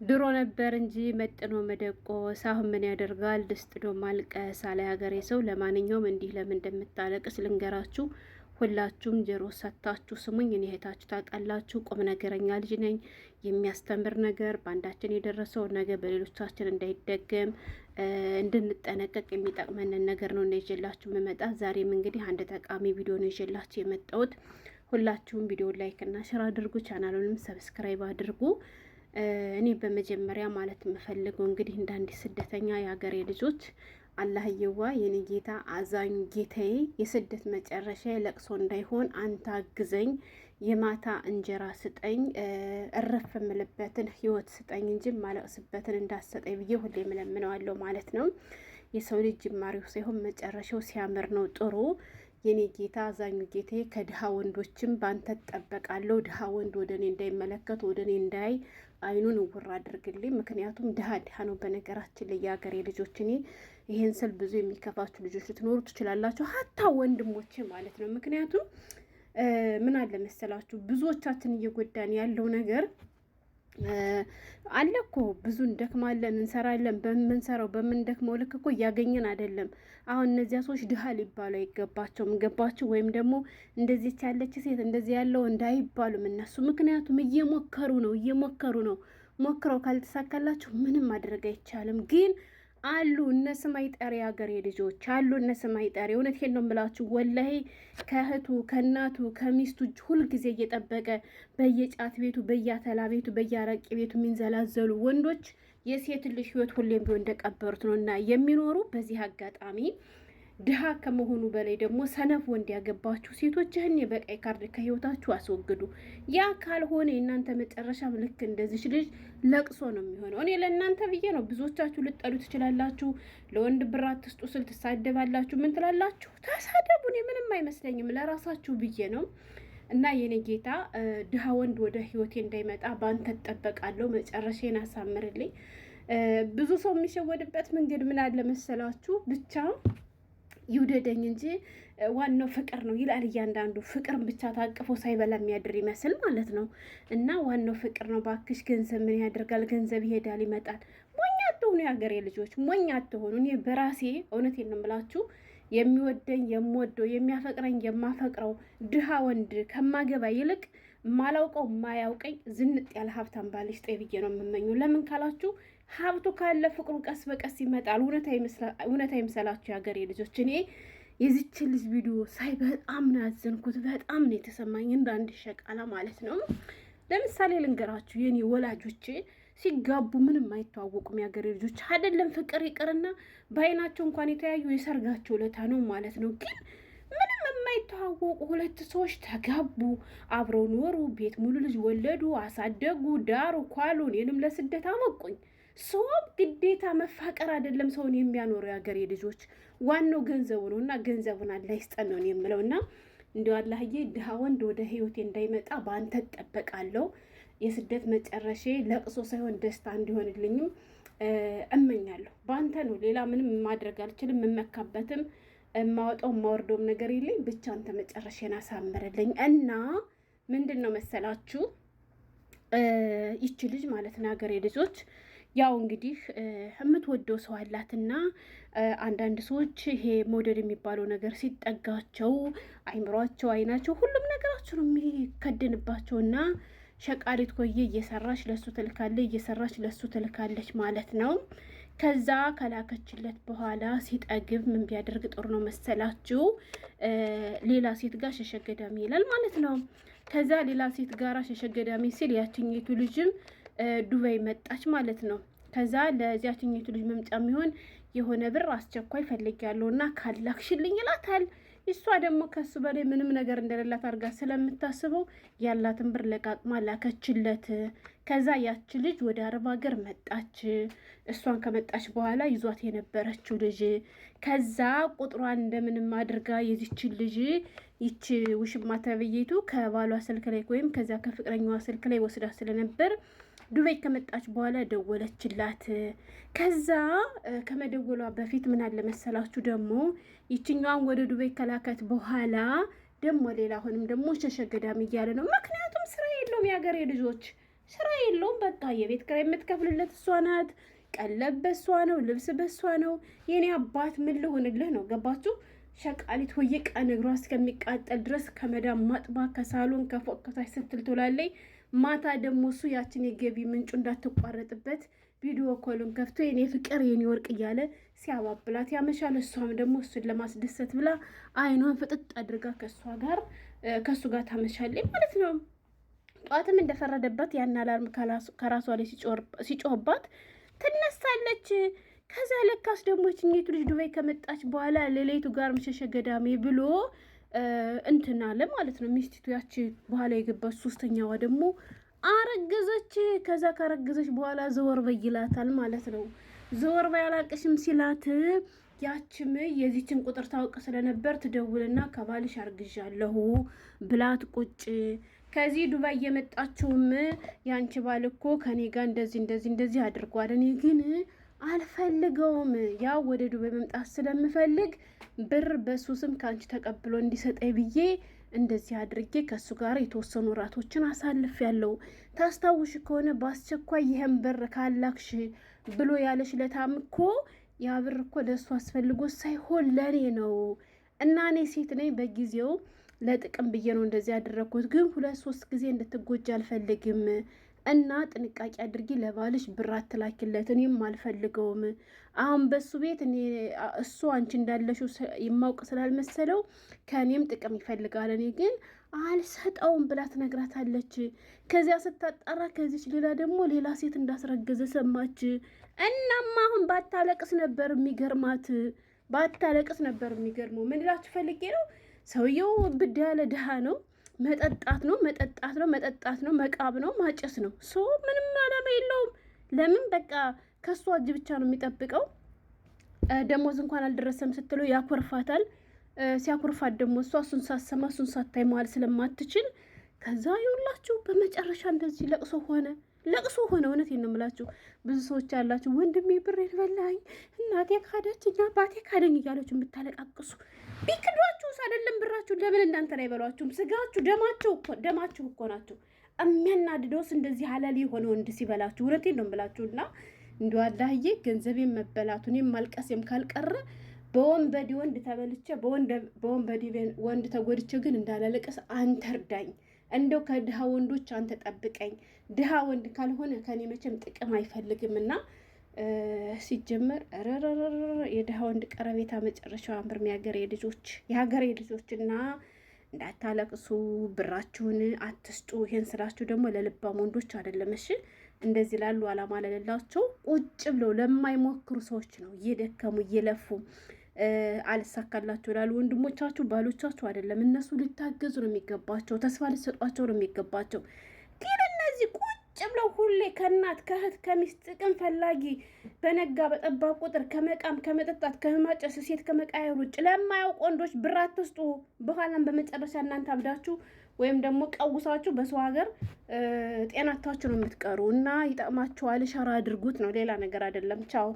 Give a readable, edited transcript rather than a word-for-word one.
ድሮ ነበር እንጂ መጥኖ መደቆስ አሁን ምን ያደርጋል ድስት ዶ ማልቀስ አለ ሀገሬ ሰው። ለማንኛውም እንዲህ ለምን እንደምታለቅስ ልንገራችሁ። ሁላችሁም ጆሮ ሰጥታችሁ ስሙኝ። እኔ እህታችሁ ታውቃላችሁ፣ ቁም ነገረኛ ልጅ ነኝ። የሚያስተምር ነገር በአንዳችን የደረሰው ነገር በሌሎቻችን እንዳይደገም እንድንጠነቀቅ የሚጠቅመንን ነገር ነው ይዤላችሁ የምመጣ። ዛሬም እንግዲህ አንድ ጠቃሚ ቪዲዮ ነው ይዤላችሁ የመጣሁት። ሁላችሁም ቪዲዮ ላይክ እና ሼር አድርጉ፣ ቻናሉንም ሰብስክራይብ አድርጉ። እኔ በመጀመሪያ ማለት የምፈልገው እንግዲህ እንደ አንዲት ስደተኛ የሀገሬ ልጆች አላህየዋ የኔ ጌታ አዛኝ ጌታዬ የስደት መጨረሻ ለቅሶ እንዳይሆን አንተ አግዘኝ፣ የማታ እንጀራ ስጠኝ፣ እረፍ የምልበትን ህይወት ስጠኝ እንጂ ማለቅስበትን እንዳሰጠኝ ብዬ ሁሌ የምለምነዋለሁ ማለት ነው። የሰው ልጅ ጅማሬው ሳይሆን መጨረሻው ሲያምር ነው ጥሩ። የኔ ጌታ አዛኙ ጌታዬ ከድሃ ወንዶችም ባንተ ጠበቃለሁ። ድሃ ወንድ ወደ እኔ እንዳይመለከት ወደ እኔ እንዳይ አይኑን እውር አድርግልኝ። ምክንያቱም ድሃ ነው። በነገራችን ላይ የሀገሬ ልጆች እኔ ይህን ስል ብዙ የሚከፋችሁ ልጆች ልትኖሩ ትችላላችሁ፣ ሀታ ወንድሞቼ ማለት ነው። ምክንያቱም ምን አለ መሰላችሁ ብዙዎቻችን እየጎዳን ያለው ነገር አለ እኮ ብዙ እንደክማለን እንሰራለን። በምንሰራው በምንደክመው ልክ እኮ እያገኘን አይደለም። አሁን እነዚያ ሰዎች ድሃ ሊባሉ አይገባቸውም። ገባችሁ? ወይም ደግሞ እንደዚች ያለች ሴት እንደዚህ ያለው እንዳይባሉም እነሱ ምክንያቱም እየሞከሩ ነው። ሞክረው ካልተሳካላቸው ምንም ማድረግ አይቻልም። ግን አሉ እነ ስማይ ጠሪ ሀገሬ ልጆች አሉ እነ ስማይ ጠሪ። እውነቴን ነው የምላችሁ ወላሂ ከእህቱ ከእናቱ ከሚስቱ ሁልጊዜ እየጠበቀ በየጫት ቤቱ በየአተላ ቤቱ በየአረቂ ቤቱ የሚንዘላዘሉ ወንዶች የሴት ልጅ ህይወት ሁሌም ቢሆን እንደቀበሩት ነው እና የሚኖሩ። በዚህ አጋጣሚ ድሃ ከመሆኑ በላይ ደግሞ ሰነፍ ወንድ ያገባችሁ ሴቶች ይህን በቀይ ካርድ ከህይወታችሁ አስወግዱ። ያ ካልሆነ የእናንተ መጨረሻም ልክ እንደዚች ልጅ ለቅሶ ነው የሚሆነው። እኔ ለእናንተ ብዬ ነው። ብዙዎቻችሁ ልጠሉ ትችላላችሁ። ለወንድ ብር አትስጡ ስል ትሳደባላችሁ። ምን ትላላችሁ? ተሳደቡ። እኔ ምንም አይመስለኝም። ለራሳችሁ ብዬ ነው። እና የኔ ጌታ ድሃ ወንድ ወደ ህይወቴ እንዳይመጣ ባንተ እጠበቃለሁ። መጨረሻዬን አሳምርልኝ። ብዙ ሰው የሚሸወድበት መንገድ ምን አለ መሰላችሁ? ብቻ ይውደደኝ እንጂ ዋናው ፍቅር ነው ይላል እያንዳንዱ። ፍቅርን ብቻ ታቅፎ ሳይበላ የሚያድር ይመስል ማለት ነው። እና ዋናው ፍቅር ነው። ባክሽ ገንዘብ ምን ያደርጋል? ገንዘብ ይሄዳል ይመጣል። ሞኝ አትሆኑ የሀገሬ ልጆች፣ ሞኝ አትሆኑ። እኔ በራሴ እውነቴን ነው የምላችሁ የሚወደኝ የምወደው የሚያፈቅረኝ የማፈቅረው ድሃ ወንድ ከማገባ ይልቅ ማላውቀው ማያውቀኝ ዝንጥ ያለ ሀብታም ባልሽ ብዬ ነው የምመኘው። ለምን ካላችሁ ሀብቱ ካለ ፍቅሩ ቀስ በቀስ ይመጣል። እውነት አይምሰላችሁ የሀገሬ ልጆች። እኔ የዚችን ልጅ ቪዲዮ ሳይ በጣም ነው ያዘንኩት። በጣም ነው የተሰማኝ እንደ አንድ ሸቃላ ማለት ነው። ለምሳሌ ልንገራችሁ የኔ ወላጆቼ ሲጋቡ ምንም አይተዋወቁም። የሀገሬ ልጆች አይደለም ፍቅር ይቅርና በአይናቸው እንኳን የተያዩ የሰርጋቸው ለታ ነው ማለት ነው። ግን ምንም የማይተዋወቁ ሁለት ሰዎች ተጋቡ፣ አብረው ኖሩ፣ ቤት ሙሉ ልጅ ወለዱ፣ አሳደጉ፣ ዳሩ፣ ኳሉ፣ እኔንም ለስደት አመቁኝ። ሰውም ግዴታ መፋቀር አይደለም ሰውን የሚያኖረው የሀገሬ ልጆች። ዋናው ገንዘቡ ነው እና ገንዘቡን አላህ ይስጠን ነው የምለው። እና እንዲያው አላህዬ ድሃ ወንድ ወደ ህይወቴ እንዳይመጣ በአንተ እጠበቃለሁ። የስደት መጨረሻ ለቅሶ ሳይሆን ደስታ እንዲሆንልኝም እመኛለሁ። በአንተ ነው። ሌላ ምንም ማድረግ አልችልም። የምመካበትም የማወጣው የማወርደውም ነገር የለኝ። ብቻ አንተ መጨረሻን አሳምርልኝ። እና ምንድን ነው መሰላችሁ ይቺ ልጅ ማለት ነው ሀገሬ ልጆች ያው እንግዲህ የምትወደው ሰው አላትና አንዳንድ ሰዎች ይሄ ሞዴል የሚባለው ነገር ሲጠጋቸው አይምሯቸው፣ አይናቸው፣ ሁሉም ነገራቸው ነው የሚከድንባቸውና ሸቃሪት ኮዬ እየሰራች ለሱ ትልካለች፣ እየሰራች ለሱ ትልካለች ማለት ነው። ከዛ ከላከችለት በኋላ ሲጠግብ ምን ቢያደርግ ጥሩ ነው መሰላችሁ? ሌላ ሴት ጋር ሸሸገዳሚ ይላል ማለት ነው። ከዛ ሌላ ሴት ጋር ሸሸገዳሚ ሲል ያችኝቱ ልጅም ዱባይ መጣች ማለት ነው። ከዛ ለዚያችኝቱ ልጅ መምጫ የሚሆን የሆነ ብር አስቸኳይ ፈልጊያለሁ እና ካላክሽልኝ ይላታል። እሷ ደግሞ ከሱ በላይ ምንም ነገር እንደሌላት አድርጋ ስለምታስበው ያላትን ብር ለቃቅማ ላከችለት። ከዛ ያች ልጅ ወደ አረብ ሀገር መጣች። እሷን ከመጣች በኋላ ይዟት የነበረችው ልጅ ከዛ ቁጥሯን እንደምንም አድርጋ የዚችን ልጅ ይች ውሽማ ተብዬቱ ከባሏ ስልክ ላይ ወይም ከዛ ከፍቅረኛዋ ስልክ ላይ ወስዳ ስለነበር ዱባይ ከመጣች በኋላ ደወለችላት። ከዛ ከመደወሏ በፊት ምን አለ መሰላችሁ ደግሞ ይችኛዋን ወደ ዱባይ ከላከት በኋላ ደግሞ ሌላ አሁንም ደግሞ ሸሸገዳም እያለ ነው። ምክንያቱም ስራ የለውም የሀገሬ ልጆች፣ ስራ የለውም። በቃ የቤት ኪራይ የምትከፍልለት እሷ ናት። ቀለብ በሷ ነው፣ ልብስ በሷ ነው። የኔ አባት ምን ልሆንልህ ነው? ገባችሁ? ሸቃሊት ሆዬ ቀን እግሯ እስከሚቃጠል ድረስ ከመዳም ማጥባ ከሳሎን ከፎቅ ከታች ስትል ትውላለች። ማታ ደግሞ እሱ ያችን የገቢ ምንጩ እንዳትቋረጥበት ቪዲዮ ኮሉን ከፍቶ የኔ ፍቅር የኔ ወርቅ እያለ ሲያባብላት ያመሻል። እሷም ደግሞ እሱን ለማስደሰት ብላ አይኗን ፍጥጥ አድርጋ ከእሱ ጋር ታመሻለች ማለት ነው። ጠዋትም እንደፈረደበት ያን አላርም ከራሷ ላይ ሲጮህባት ትነሳለች። ከዛ ለካስ ደግሞ ችኝቱ ልጅ ዱባይ ከመጣች በኋላ ሌሊቱ ጋር መሸሸ ገዳሜ ብሎ እንትን አለ ማለት ነው። ሚስቲቱ ያቺ በኋላ የገባች ሶስተኛዋ ደግሞ አረገዘች። ከዛ ካረገዘች በኋላ ዘወር በይ ይላታል ማለት ነው። ዘወር በይ አላቅሽም ሲላት ያችም የዚችን ቁጥር ታውቅ ስለነበር ትደውልና ከባልሽ አርግዣለሁ ብላት ቁጭ ከዚህ ዱባይ የመጣችውም ያንቺ ባል እኮ ከኔ ጋር እንደዚህ አድርጓል። እኔ ግን አልፈልገውም። ያው ወደ ዱባይ መምጣት ስለምፈልግ ብር በሱ ስም ከአንቺ ተቀብሎ እንዲሰጠኝ ብዬ እንደዚህ አድርጌ ከሱ ጋር የተወሰኑ ራቶችን አሳልፍ ያለው ታስታውሽ ከሆነ በአስቸኳይ ይህን ብር ካላክሽ ብሎ ያለሽ ለታም እኮ ያ ብር እኮ ለእሱ አስፈልጎ ሳይሆን ለእኔ ነው እና እኔ ሴት ነኝ በጊዜው ለጥቅም ብዬ ነው እንደዚህ ያደረኩት። ግን 2-3 ጊዜ እንድትጎጂ አልፈልግም እና ጥንቃቄ አድርጊ። ለባልሽ ብር አትላኪለት፣ እኔም አልፈልገውም። አሁን በሱ ቤት እሱ አንቺ እንዳለሽው የማውቅ ስላልመሰለው ከእኔም ጥቅም ይፈልጋል። እኔ ግን አልሰጠውም ብላ ትነግራታለች። ከዚያ ስታጣራ ከዚች ሌላ ደግሞ ሌላ ሴት እንዳስረገዘ ሰማች። እናም አሁን ባታለቅስ ነበር የሚገርማት፣ ባታለቅስ ነበር የሚገርመው። ምን እላችሁ ፈልጌ ነው፣ ሰውየው ብድ ያለ ድሃ ነው። መጠጣት ነው፣ መቃብ ነው፣ ማጨስ ነው። ሶ ምንም አላማ የለውም። ለምን በቃ ከሷ እጅ ብቻ ነው የሚጠብቀው። ደሞዝ እንኳን አልደረሰም ስትለው ያኮርፋታል። ሲያኮርፋት ደግሞ እሱን ሳሰማ እሱን ሳታይ መዋል ስለማትችል ከዛ ይውላችሁ በመጨረሻ እንደዚህ ለቅሶ ሆነ። እውነቴን ነው የምላችሁ። ብዙ ሰዎች ያላችሁ ወንድሜ ብሬን በላኝ፣ እናቴ ካደችኝ፣ አባቴ ካደኝ እያለችሁ የምታለቃቅሱ ቢክዷችሁስ አይደለም ብራችሁ ለምን እናንተን አይበሏችሁም? ስጋችሁ ደማችሁ እኮ ናቸው። የሚያናድደውስ እንደዚህ ሀላል የሆነ ወንድ ሲበላችሁ። እውነቴን ነው የምላችሁ። እና እንዲ አላህዬ ገንዘቤን መበላቱ እኔም ማልቀሴም ካልቀረ በወንበዴ ወንድ ተበልቼ በወንበዴ ወንድ ተጎድቼ ግን እንዳላለቀስ አንተ እርዳኝ። እንደው ከድሃ ወንዶች አንተ ጠብቀኝ። ድሃ ወንድ ካልሆነ ከኔ መቼም ጥቅም አይፈልግም። እና ሲጀመር የድሃ ወንድ ቀረቤታ መጨረሻው አምርም የሀገሬ ልጆች እና እንዳታለቅሱ፣ ብራችሁን አትስጡ። ይሄን ስላችሁ ደግሞ ለልባም ወንዶች አይደለም። እሺ እንደዚህ ላሉ አላማ ለሌላቸው ቁጭ ብለው ለማይሞክሩ ሰዎች ነው እየደከሙ እየለፉ አልሳካላቸው ላሉ ወንድሞቻችሁ ባሎቻችሁ አይደለም። እነሱ ሊታገዙ ነው የሚገባቸው፣ ተስፋ ሊሰጧቸው ነው የሚገባቸው። ግን እነዚህ ቁጭ ብለው ሁሌ ከእናት ከእህት ከሚስት ጥቅም ፈላጊ በነጋ በጠባ ቁጥር ከመቃም ከመጠጣት ከማጨስ ሴት ከመቃየር ውጭ ለማያውቅ ወንዶች ብር አትስጡ። በኋላም በመጨረሻ እናንተ አብዳችሁ ወይም ደግሞ ቀውሳችሁ በሰው ሀገር ጤናታችሁ ነው የምትቀሩ። እና ይጠቅማችኋል። ሸራ አድርጉት ነው፣ ሌላ ነገር አይደለም። ቻው